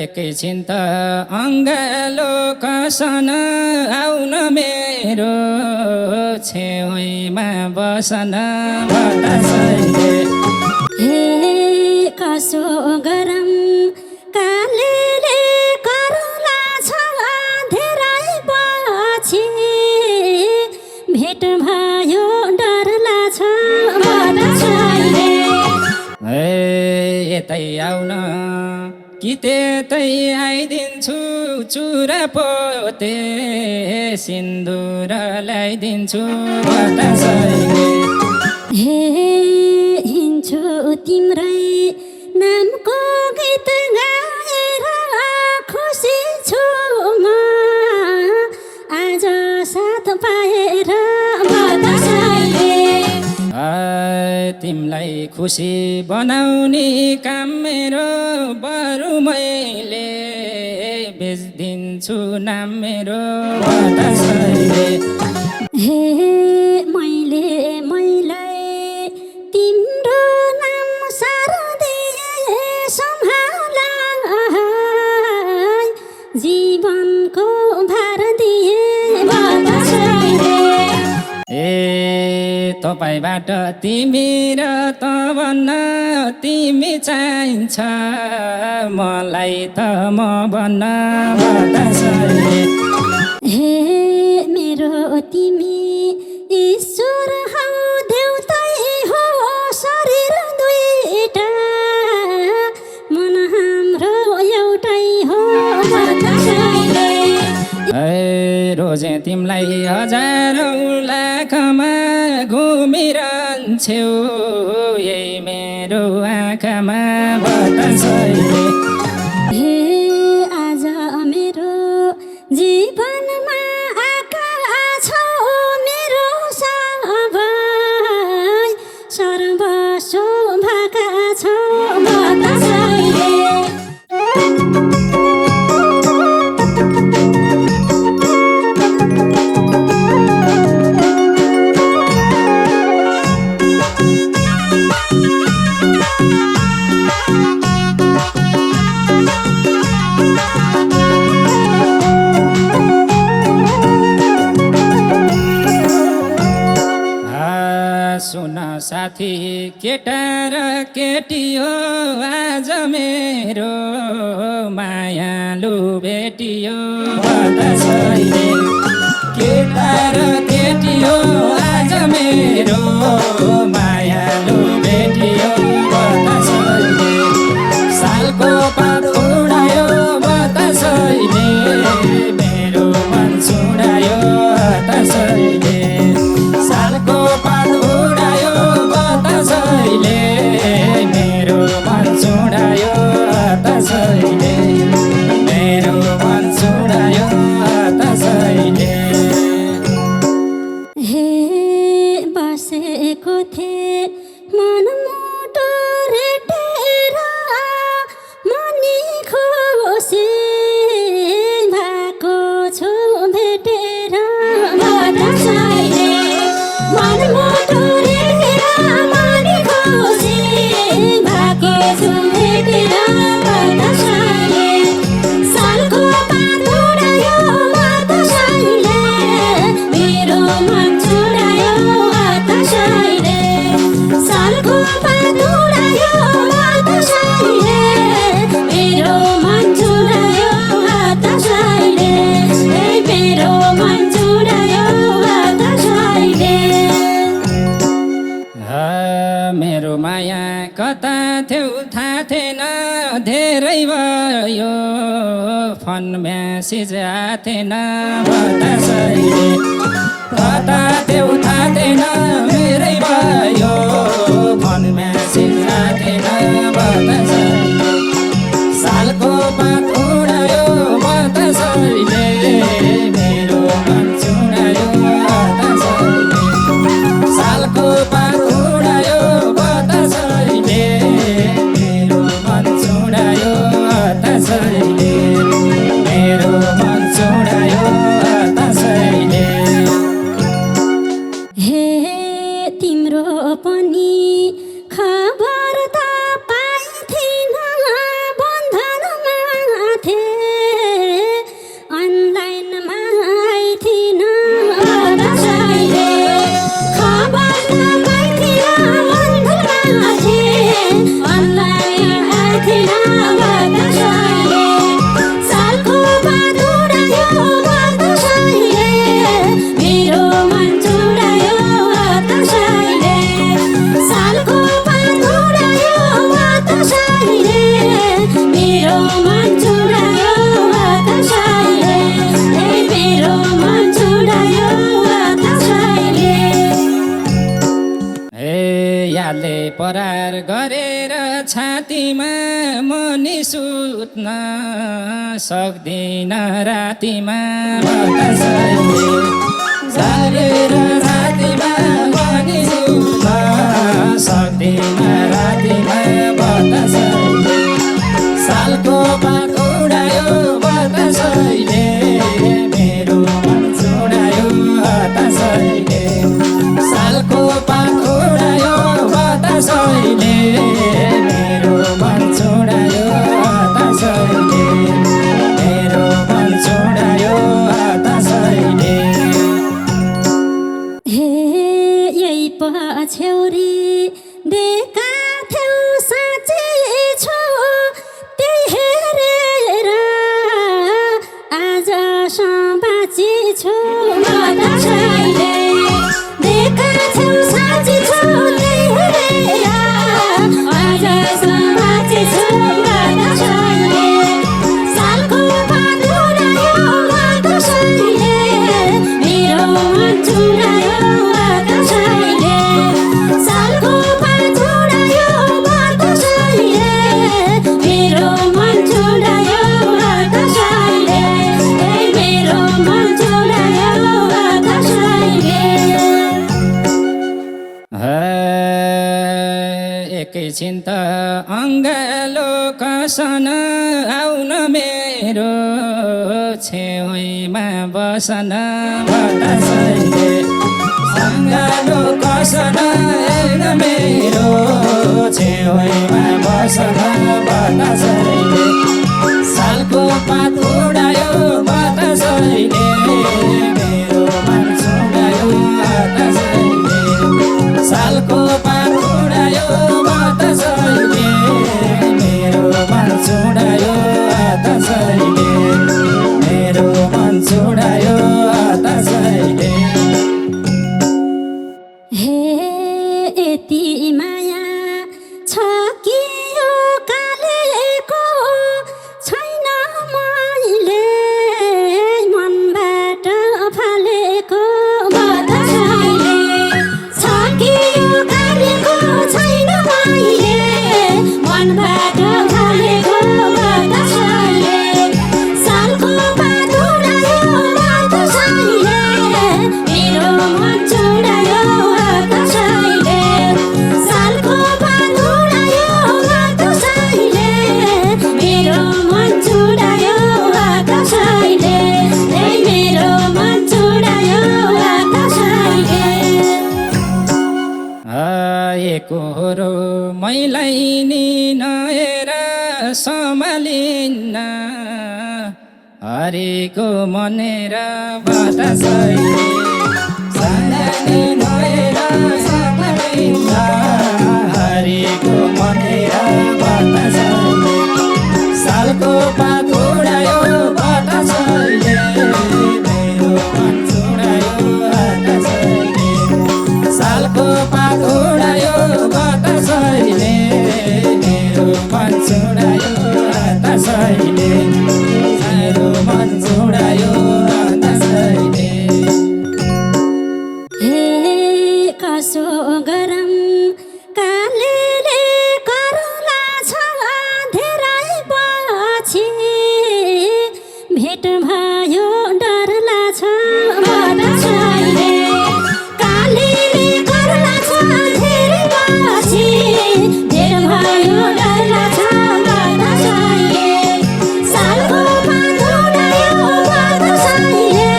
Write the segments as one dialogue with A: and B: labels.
A: एकैछिन त अङ्गालो कसन आउन मेरो छेउमा बसन बतासैले।
B: हे कसो गरम कालेले करला छ धेरै पछि भेट भयो डरला छ बतासैले।
A: यतै आउन कि त्यतै आइदिन्छु चुरा पोते सिन्दुर ल्याइदिन्छु बतासैले।
B: हे हिँड्छु तिम्रै नामको गीत गाएर खुसी छु म आज साथ पाएर बतासैले।
A: तिमलाई खुसी बनाउने काम मेरो बरु मैले बेच्दिन्छु नाम मेरो बतासैले।
B: हे मैलाई तिम्रो नाम सार्दिए सम्हालाई जीवनको भार दिए बतासैले।
A: तपाईँबाट तिमी र त भन्न तिमी चाहिन्छ मलाई त म भन्न बतासैले।
B: हे मेरो तिमी ईश्वर हौ देउतै हो शरीर दुईटा मन हाम्रो एउटै हो बतासैले।
A: रोजे तिमीलाई हजारौँ लाखमा घुमिरहन्छौ यही मेरो आँखामा बतासैले।
B: हे आज मेरो जीवनमा आका छौ मेरो सबै सर्वस्व भाका छौ बतासैले।
A: सुन साथी केटा र केटी हो आज मेरो मायालु भेटियो बतासैले। केटा र केटी हो आज मेरो मायालु भेटियो बतासैले। सालको पात उडायो बतासैले मेरो मन छुडायो बतासैले। सालको पात उडायो बतासैले मेरो मन छुडायो बतासैले मेरो मन छुडायो बतासैले।
B: हे बसेको थिए मनमुटु रेटेर मनी खुसी भएको छु भेटेर बतासैले। मनमुटु रेटेर मनी खुसी भएको छु भेटेर बतासैले। सालको पात उडायो बतासैले मेरो मन छुडायो बतासैले। सालको पात उडायो बतासैले मेरो मन छुडायो बतासैले मेरो मन छुडायो बतासैले।
A: मेरो माया कता थियौ थाहा थिएन धेरै भयो फोन म्यासेज आथेन बतासैले। कता थियौ थाहा थिएन मेरै भयो फोन म्यासेज आथेन बतासैले। सालको पात उडायो बतासैले मेरो मन छुडायो बतासैले। सालको पात उडायो बतासैले मेरो मन छुडायो बतासैले मेरो मन छुडायो बतासैले।
B: हे तिम्रो पनि खबर त पाइथे मेरो मन चुडायो बतासैले मेरो मन चुडायो बतासैले
A: हे यादले परार गरेर छातीमा मनी सुत्न सक्दिन रातिमा बतासैले सारेर छातीमा मनी सुत्न सक्दिन रातिमा बतासैले सालको पात उडायो बतासैले मेरो मन चुडायो बतासैले सालको पात उडायो बतासैले मेरो मन चुडायो बतासैले मेरो मन चुडायो बतासैले
B: हे यही पछ्यौरी देखा थ्यौ साँच्चै छु त्यही हेरेर आजसम्म बाँची छु बतासैले देखा थ्यौ साँच्चै छु त्यही हेरेर आजसम्म बाँची छु बतासैले सालको पात उडायो बतासैले मेरो मन चुडायो बतासैले सालको पात उडायो बतासैले मेरो मन चुडायो बतासैले मेरो मन चुडायो बतासैले
A: एकैछिन त अङ्गालो कसन आउन मेरो छेउमा बसन बतासैले अङ्गालो कसन आउन मेरो छेउमा बसन बतासैले सालको पात उडायो बतासैले मेरो मन चुडायो बतासैले सालको पात उडायो बतासैले मेरो मन चुडायो बतासैले मेरो मन चुडायो बतासैले
B: हे यति माया छ कि यो कालेको छैन मैले मनबाट फालेको बतासैले छ कि यो कालेको छैन मैले मनबाट फालेको बतासैले सालको पात उडायो बतासैले मेरो मन चुडायो बतासैले सालको पात उडायो बतासैले मेरो मन चुडायो बतासैले मेरो मन चुडायो बतासैले
A: एकहोरो मैलाई नि नहेर सम्हालिन्न हरिको मनेर बतासैले सानाले नहेर सम्हालिन्न हरिको मनेर बतासैले सालको पात उडायो बतासैले मेरो मन चुडायो बतासैले सालको पात उडायो बतासैले मेरो मन चुडायो बतासैले मेरो मन चुडायो बतासैले
B: हे कसो गरम कालेले करुला छ धेरै पछि भेट भयो डर लाग्छ बतासैले कालेले करुला छ धेरै पछि भेट भयो डर लाग्छ बतासैले सालको पात उडायो बतासैले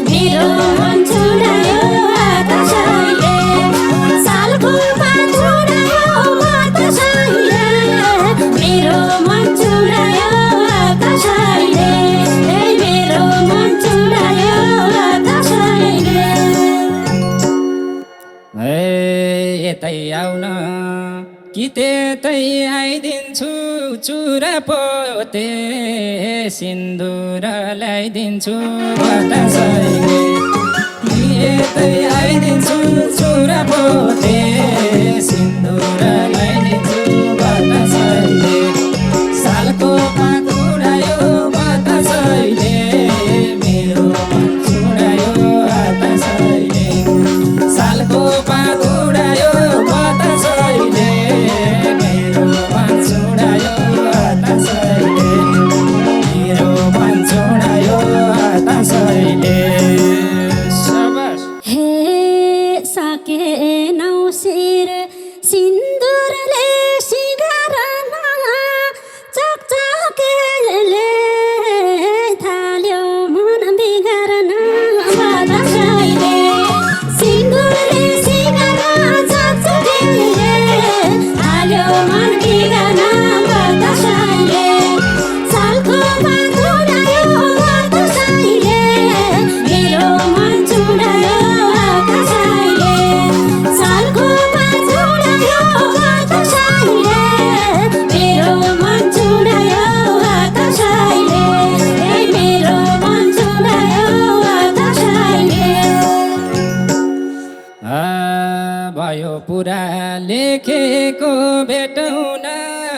B: मेरो मन चुडायो बतासैले सालको पात उडायो बतासैले मेरो मन चुडायो बतासैले मेरो मन चुडायो बतासैले
A: यतै आउन कि त्यतै आइदिन्छु चुरा पोते सिन्दुर ल्याइदिन्छु बतासैले यतै आइदिन्छु चुरा पोते सिन्दुर ल्याइदिन्छु बतासैले सालको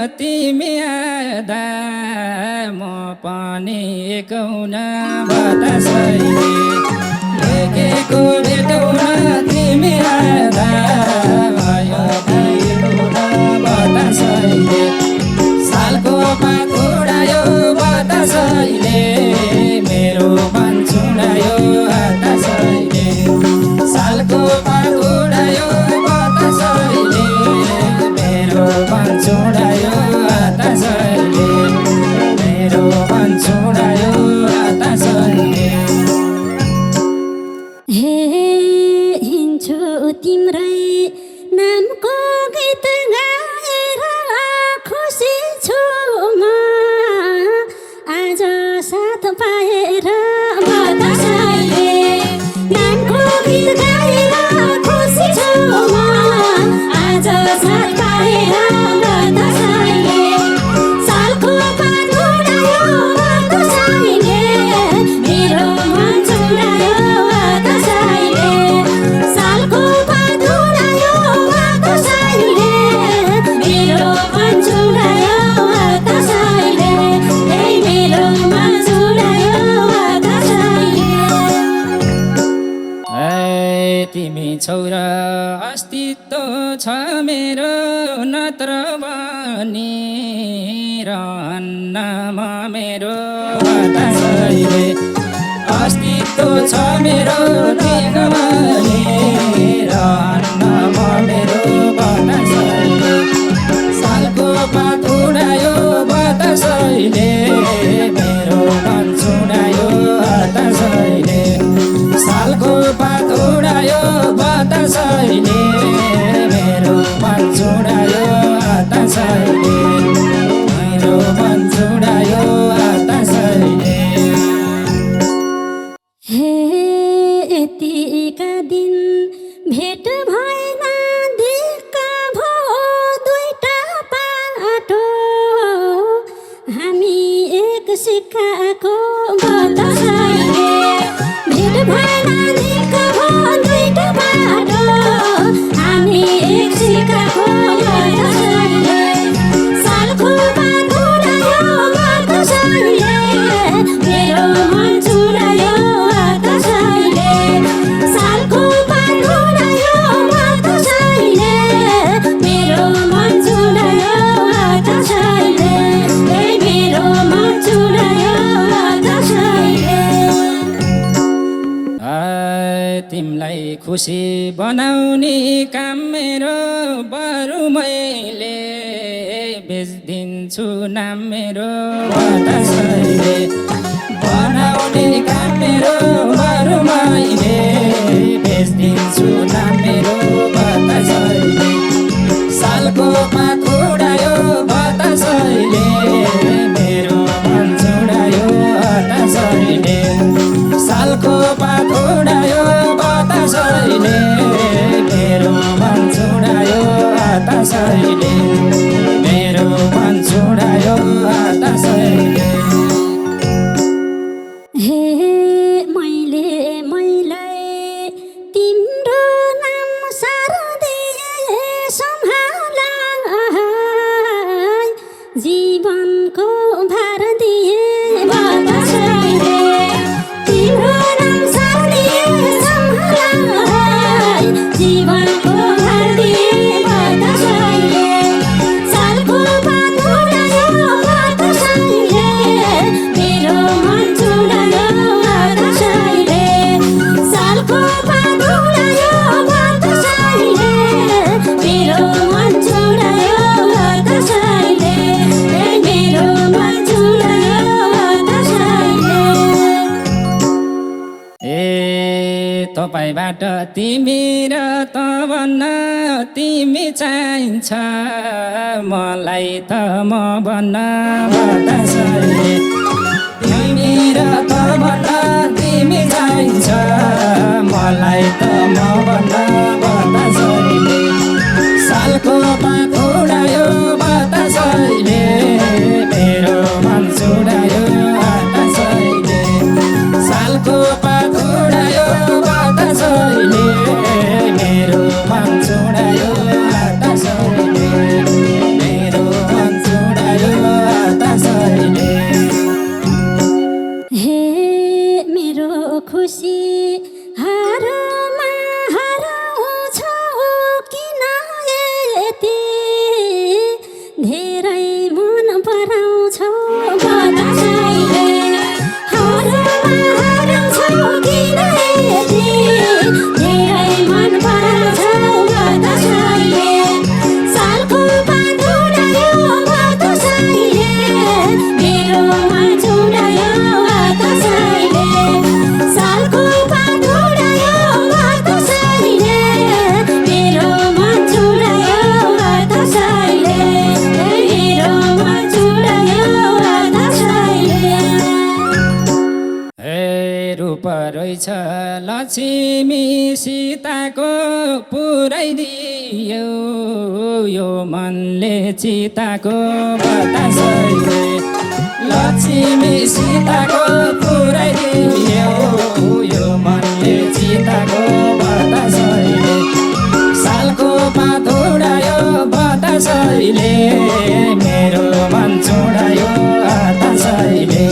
A: तिमी आदा म पनि एकौन बतासैले लेखेको भेटौन तिमी आदा भयो एकौन बतासैले सालको पात उडायो बतासैले मेरो मन छुडायो बतासैले सालको पात उडायो बतासैले मेरो मन छुडायो बतासैले मेरो मन छुडायो बतासैले
B: हे हिँड्छु तिम्रै नामको गीत गाएर खुसी छु म आज साथ पाएर बतासैले नामको गीत गाएर खुसी छु म आज साथ पाएर बतासैले सालको पात उडायो बतासैले मेरो मन छुडायो बतासैले सालको पात उडायो बतासैले मेरो मन छुडायो बतासैले मेरो मन छुडायो बतासैले
A: तिमी छौरा अस्तित्व छ मेरो नत्र भने रहन्नमा मेरो बतासैले अस्तित्व छ मेरो तिम्रो भने रहन्नमा मेरो बतासैले सालको पात उडायो बतासैले मेरो मन छुडायो बतासैले सालको पात उडायो बतासैले मेरो मन छुडायो बतासैले मेरो मन छुडायो बतासैले
B: हे यतिका दिन भेट भएन दिक्क भयो दुईटा बाटो हामी एक सिक्काको बतासैले भेट भएन दिक्क भयो दुईटा बाटो हामी एक सिक्काको बतासैले सालको पात उडायो बतासैले मेरो मन छुडायो बतासैले सालको पात उडायो बतासैले मेरो मन छुडायो बतासैले मेरो मन छुडायो बतासैले
A: तिमीलाई खुसी बनाउने काम मेरो बरु मैले बेच्दिन्छु नाम मेरो बतासैले बनाउने काम मेरो बरु मैले बेच्दिन्छु नाम मेरो बतासैले सालको पात उडायो बतासैले मेरो मन छुडायो बतासैले सालको पात उडायो बतासैले मेरो मन छुडायो बतासैले मेरो मन छुडायो बतासैले
B: हे मैलाई तिम्रो नाम सारो दिए सम्हाला जीवनको भार दिए बतासैले तिम्रो नाम सारो दिए सम्हाला जीवनको भार दिए बतासैले सालको पात उडायो बतासैले मेरो मन छुडायो बतासैले सालको पात उडायो बतासैले मेरो मन छुडायो बतासैले मेरो मन छुडायो बतासैले
A: तपाईँबाट तिमी र त भन्न तिमी चाहिन्छ मलाई त म भन्न बतासैले तिमी र त भन्न तिमी चाहिन्छ मलाई त म भन्न बतासैले सालको पात उडायो बतासैले मेरो मन छुडायो बतासैले सालको पात उडायो बतासैले मेरो मन छुडायो बतासैले मेरो मन रहेछ लक्ष्मी सीताको पुर्याइदियो यो मनले चिताको बतासैले लक्ष्मी सीताको पुर्याइदियो यो मनले चिताको बतासैले सालको पात उडायो बतासैले मेरो मन चुडायो बतासैले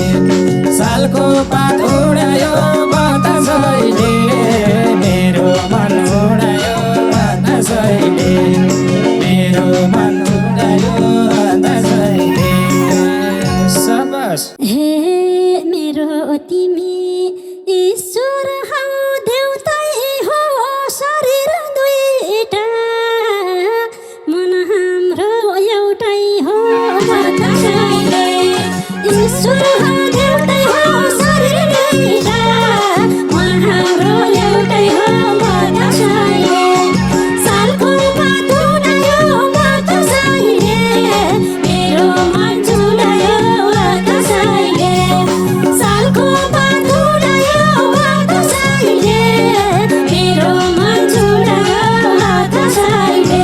A: सालको पात उडायो बतासैले मेरो मन उडायो बतासैले मेरो मन उडायो बतासैले सबस
B: हे मेरो तिमी ईश्वर हौ देउतै हो शरीर दुईटा मन हाम्रो एउटै हो बतासैले ईश्वर हौ देउतै हो शरीर दुईटा मन हाम्रो एउटै हो बतासैले सालको पात उडायो बतासैले मेरो मन चुडायो बतासैले सालको पात उडायो बतासैले मेरो मन चुडायो बतासैले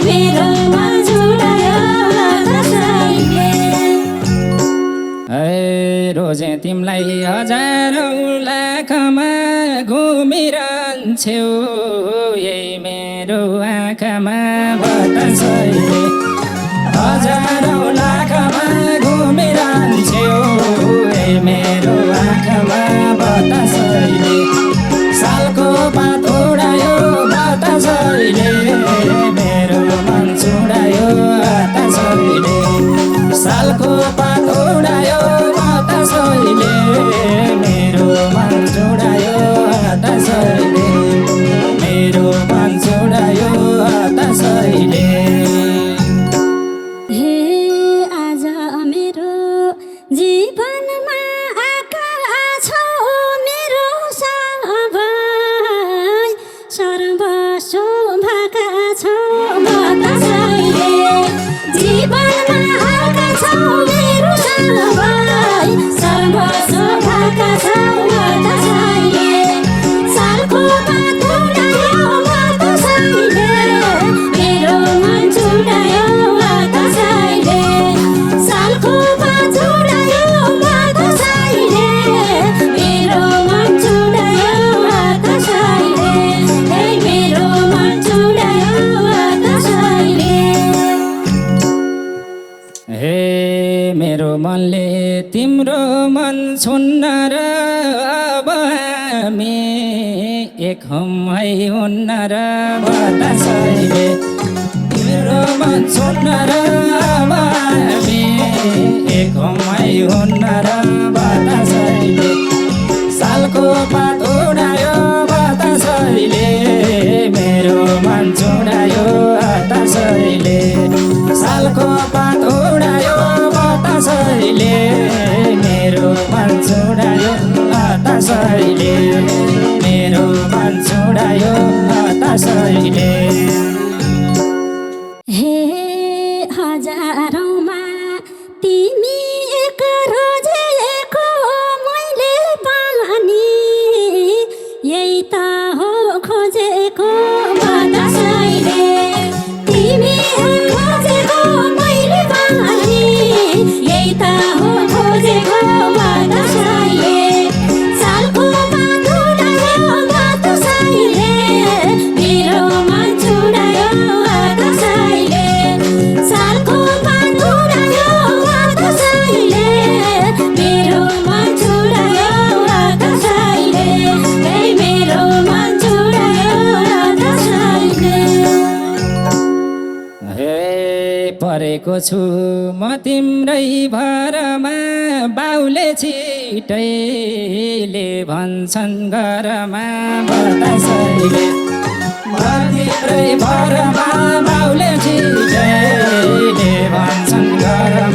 B: मेरो मन चुडायो बतासैले
A: है रोजे तिमीलाई हजारौँ लाखमा घुमिरहन्छौ यही मेरो आँखामा बतासैले हजारौँ लाखमा घुमिरहन्छौ यही मेरो आँखामा बतासैले सालको पात उडायो बतासैले मेरो मन चुडायो बतासैले सालको पात उडायो बतासैले मेरो मन चुडायो बतासैले मेरो मन चुडायो बतासैले
B: हे आज मेरो जीवनमा आएका छौ मेरो सबै सर्वस्व भएका छौ बतासैले जीवनमा आएका छौ मेरो सबै सर्वस्व भएका छौ बतासैले सालको पात उडायो बतासैले मेरो मन चुडायो बतासैले सालको पात उडायो बतासैले मेरो मन चुडायो बतासैले मेरो मन चुडायो बतासैले
A: हे मेरो मनले तिम्रो मन छुन्न र अब हामी एक हौँ है हुन्न र बतासैले मेरो मन छुन्न र अब हामी एक हौँ है हुन्न र बतासैले सालको पात उडायो बतासैले मेरो मन चुडायो बतासैले सालको पात उडायो बतासैले मेरो मन चुडायो बतासैले मेरो मन चुडायो बतासैले
B: हे हजारौँमा तिमी एक रोजेको मैले पानी यही त हो खोजेको बतासैले तिमी खोजेको मैले पानी यही त हो खोजेको बतासैले सालको पात उडायो बतासैले मेरो मन चुडायो बतासैले सालको पात उडायो बतासैले मेरो मन चुडायो बतासैले मेरो मन चुडायो बतासैले
A: हे परेको छु म तिम्रै भरमा बाउले छिटैले भन्छन् घरमा बतासैले म तिम्रै भरमा बाउले छिटैले भन्छन् घरमा